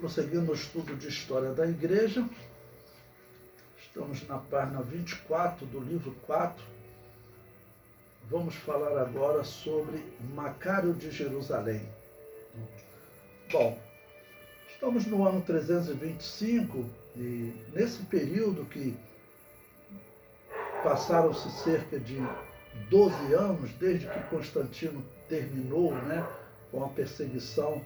prosseguindo o estudo de História da Igreja. Estamos na página 24 do livro 4. Vamos falar agora sobre Macário de Jerusalém. Bom, estamos no ano 325 e nesse período que passaram-se cerca de 12 anos, desde que Constantino terminou, com a perseguição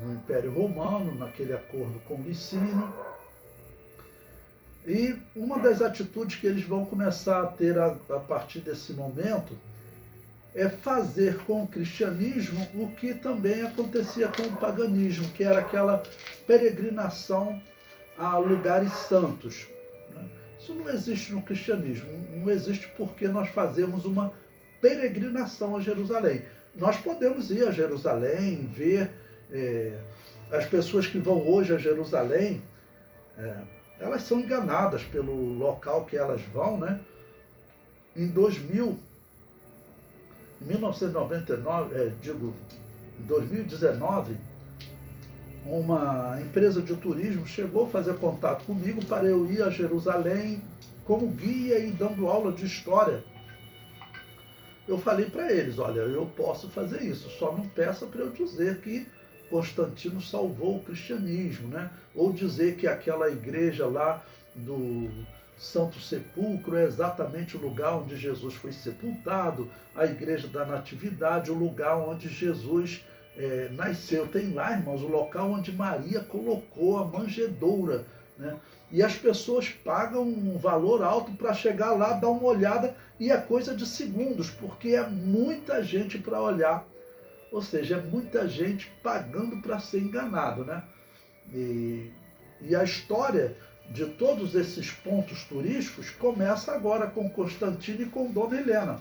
no Império Romano, naquele acordo com Licínio. E uma das atitudes que eles vão começar a ter a partir desse momento é fazer com o cristianismo o que também acontecia com o paganismo, que era aquela peregrinação a lugares santos. Isso não existe no cristianismo, não existe porque nós fazemos uma peregrinação a Jerusalém. Nós podemos ir a Jerusalém, ver as pessoas que vão hoje a Jerusalém, elas são enganadas pelo local que elas vão, Em 2019, uma empresa de turismo chegou a fazer contato comigo para eu ir a Jerusalém como guia e dando aula de história. Eu falei para eles, olha, eu posso fazer isso, só não peça para eu dizer que Constantino salvou o cristianismo, ou dizer que aquela igreja lá do Santo Sepulcro é exatamente o lugar onde Jesus foi sepultado, a igreja da Natividade, o lugar onde Jesus nasceu. Tem lá, irmãos, o local onde Maria colocou a manjedoura, E as pessoas pagam um valor alto para chegar lá, dar uma olhada, e é coisa de segundos, porque é muita gente para olhar. Ou seja, é muita gente pagando para ser enganado, E a história de todos esses pontos turísticos começa agora com Constantino e com Dona Helena.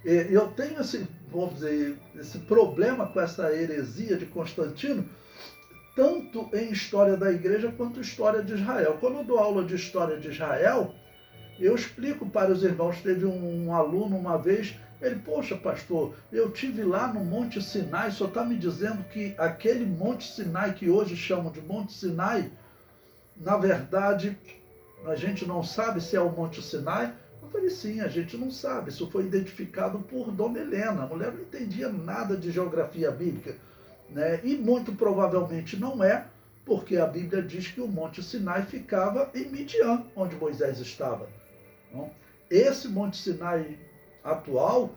Eu tenho esse problema com essa heresia de Constantino, tanto em história da igreja quanto história de Israel. Quando eu dou aula de história de Israel, eu explico para os irmãos. Teve um aluno uma vez, ele, poxa pastor, eu tive lá no Monte Sinai, só está me dizendo que aquele Monte Sinai que hoje chamam de Monte Sinai, na verdade, a gente não sabe se é o Monte Sinai. Eu falei, sim, a gente não sabe. Isso foi identificado por Dona Helena. A mulher não entendia nada de geografia bíblica, E muito provavelmente não é, porque a Bíblia diz que o Monte Sinai ficava em Midian, onde Moisés estava. Então, esse Monte Sinai atual,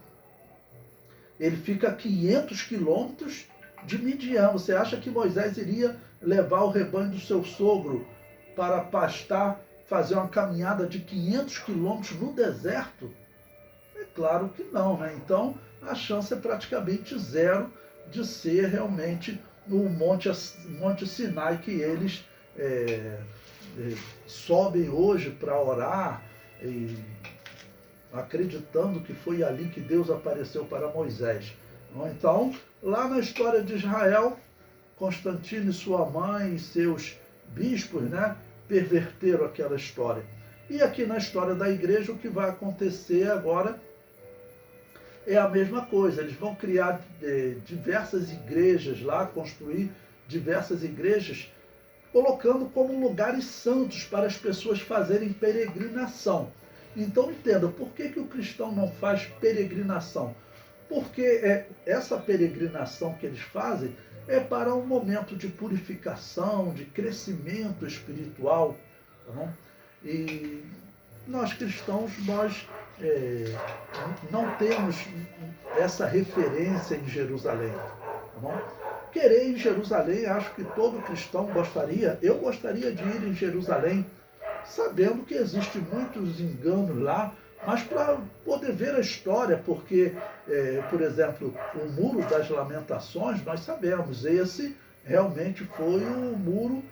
ele fica a 500 quilômetros de Midian. Você acha que Moisés iria levar o rebanho do seu sogro para pastar, fazer uma caminhada de 500 quilômetros no deserto? É claro que não, Então, a chance é praticamente zero de ser realmente o Monte Sinai que eles sobem hoje para orar, e acreditando que foi ali que Deus apareceu para Moisés. Então, lá na história de Israel, Constantino e sua mãe e seus bispos, perverteram aquela história. E aqui na história da igreja, o que vai acontecer agora é a mesma coisa. Eles vão criar diversas igrejas lá, construir diversas igrejas, colocando como lugares santos para as pessoas fazerem peregrinação. Então entenda, por que o cristão não faz peregrinação? Porque essa peregrinação que eles fazem é para um momento de purificação, de crescimento espiritual. Tá? E nós cristãos, não temos essa referência em Jerusalém. Tá bom? Querer em Jerusalém, acho que todo cristão gostaria. Eu gostaria de ir em Jerusalém, sabendo que existem muitos enganos lá, mas para poder ver a história, porque, por exemplo, o Muro das Lamentações, nós sabemos, esse realmente foi o muro,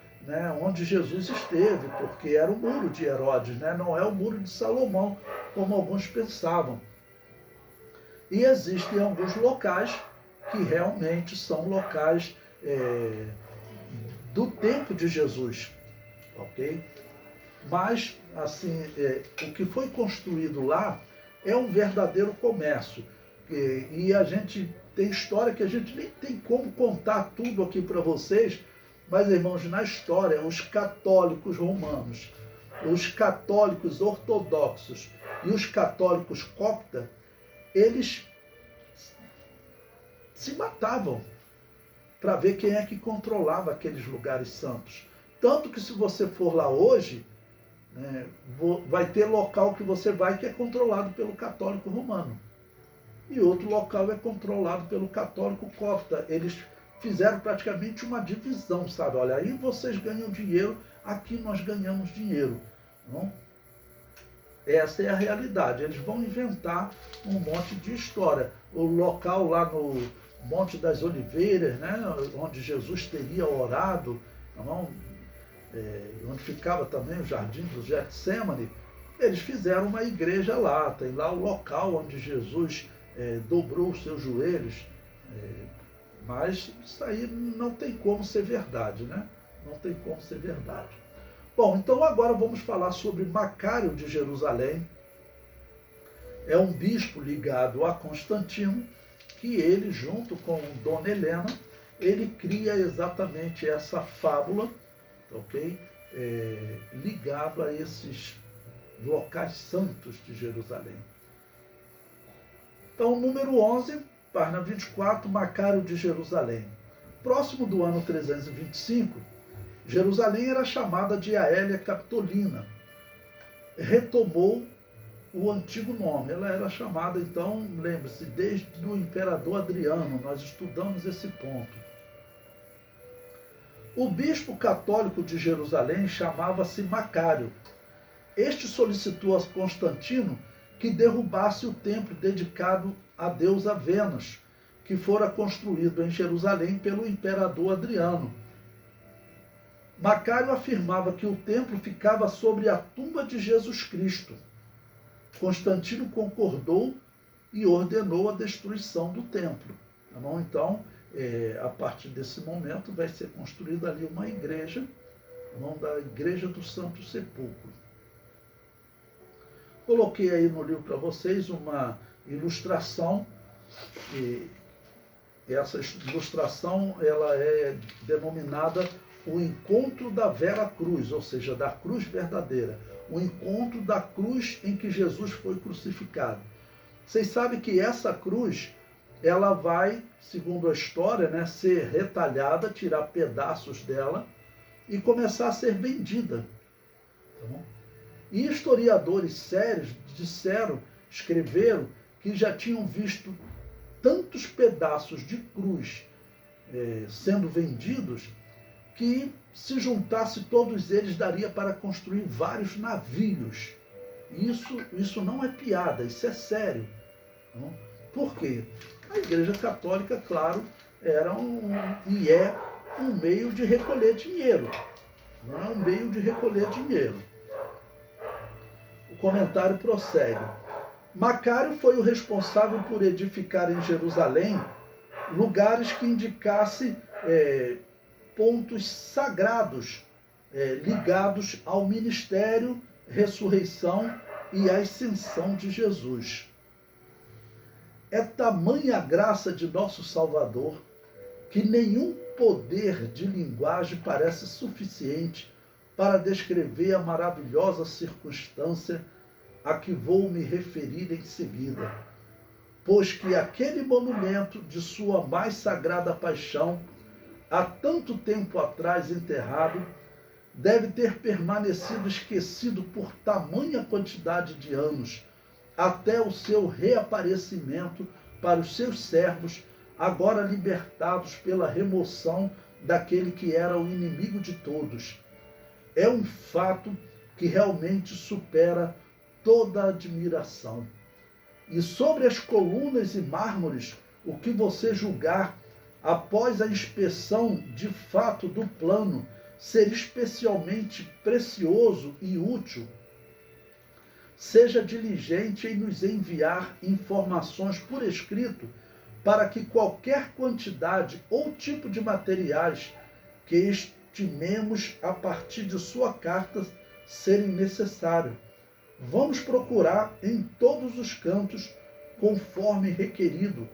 onde Jesus esteve, porque era o muro de Herodes, não é o muro de Salomão, como alguns pensavam. E existem alguns locais que realmente são locais do tempo de Jesus, ok? Mas, assim, o que foi construído lá é um verdadeiro comércio. E a gente Tem história que a gente nem tem como contar tudo aqui para vocês, mas, irmãos, na história, os católicos romanos, os católicos ortodoxos e os católicos coptas, eles se matavam para ver quem é que controlava aqueles lugares santos. Tanto que se você for lá hoje, vai ter local que você vai que é controlado pelo católico romano. E outro local é controlado pelo católico copta. Eles fizeram praticamente uma divisão, sabe? Olha, aí vocês ganham dinheiro, aqui nós ganhamos dinheiro. Não? Essa é a realidade. Eles vão inventar um monte de história. O local lá no Monte das Oliveiras, né, onde Jesus teria orado, não? Onde ficava também o Jardim do Getsemane, eles fizeram uma igreja lá. Tem lá o local onde Jesus dobrou os seus joelhos. Mas isso aí não tem como ser verdade, né? Não tem como ser verdade. Bom, então agora vamos falar sobre Macário de Jerusalém. É um bispo ligado a Constantino, que ele, junto com Dona Helena, ele cria exatamente essa fábula, ok? Ligado a esses locais santos de Jerusalém. Então, número 11, página 24, Macário de Jerusalém. Próximo do ano 325, Jerusalém era chamada de Aélia Capitolina. Retomou o antigo nome. Ela era chamada, então, lembre-se, desde o imperador Adriano. Nós estudamos esse ponto. O bispo católico de Jerusalém chamava-se Macário. Este solicitou a Constantino que derrubasse o templo dedicado à deusa Vênus, que fora construído em Jerusalém pelo imperador Adriano. Macário afirmava que o templo ficava sobre a tumba de Jesus Cristo. Constantino concordou e ordenou a destruição do templo. Tá bom? Então, a partir desse momento, vai ser construída ali uma igreja, o nome da Igreja do Santo Sepulcro. Coloquei aí no livro para vocês uma ilustração, e essa ilustração ela é denominada o encontro da Vera Cruz, ou seja, da cruz verdadeira, o encontro da cruz em que Jesus foi crucificado. Vocês sabem que essa cruz, ela vai, segundo a história, né, ser retalhada, tirar pedaços dela e começar a ser vendida. Tá bom? E historiadores sérios escreveram que já tinham visto tantos pedaços de cruz sendo vendidos, que se juntasse todos eles daria para construir vários navios. Isso não é piada, isso é sério. Não? Por quê? A Igreja Católica, claro, era e é um meio de recolher dinheiro. Não é um meio de recolher dinheiro. O comentário prossegue. Macário foi o responsável por edificar em Jerusalém lugares que indicassem pontos sagrados ligados ao ministério, ressurreição e ascensão de Jesus. É tamanha a graça de nosso Salvador que nenhum poder de linguagem parece suficiente para descrever a maravilhosa circunstância a que vou me referir em seguida, pois que aquele monumento de sua mais sagrada paixão, há tanto tempo atrás enterrado, deve ter permanecido esquecido por tamanha quantidade de anos, até o seu reaparecimento para os seus servos, agora libertados pela remoção daquele que era o inimigo de todos. É um fato que realmente supera toda a admiração. E sobre as colunas e mármores, o que você julgar, após a inspeção de fato do plano, ser especialmente precioso e útil, seja diligente em nos enviar informações por escrito, para que qualquer quantidade ou tipo de materiais que estimemos a partir de sua carta serem necessários, vamos procurar em todos os cantos, conforme requerido,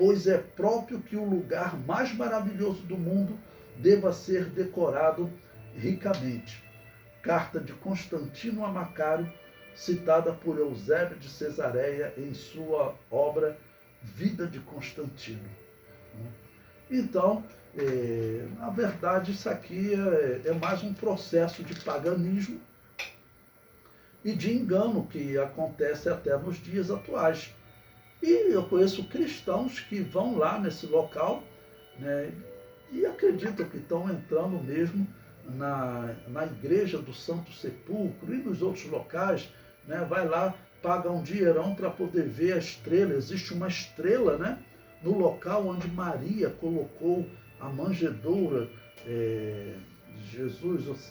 pois é próprio que o lugar mais maravilhoso do mundo deva ser decorado ricamente. Carta de Constantino a Macário, citada por Eusébio de Cesareia em sua obra Vida de Constantino. Então, na verdade, isso aqui é mais um processo de paganismo e de engano que acontece até nos dias atuais. E eu conheço cristãos que vão lá nesse local, né, e acreditam que estão entrando mesmo na igreja do Santo Sepulcro e nos outros locais, né, vai lá, paga um dinheirão para poder ver a estrela. Existe uma estrela, né, no local onde Maria colocou a manjedoura de Jesus.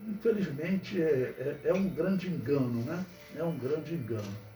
Infelizmente é um grande engano, né? É um grande engano.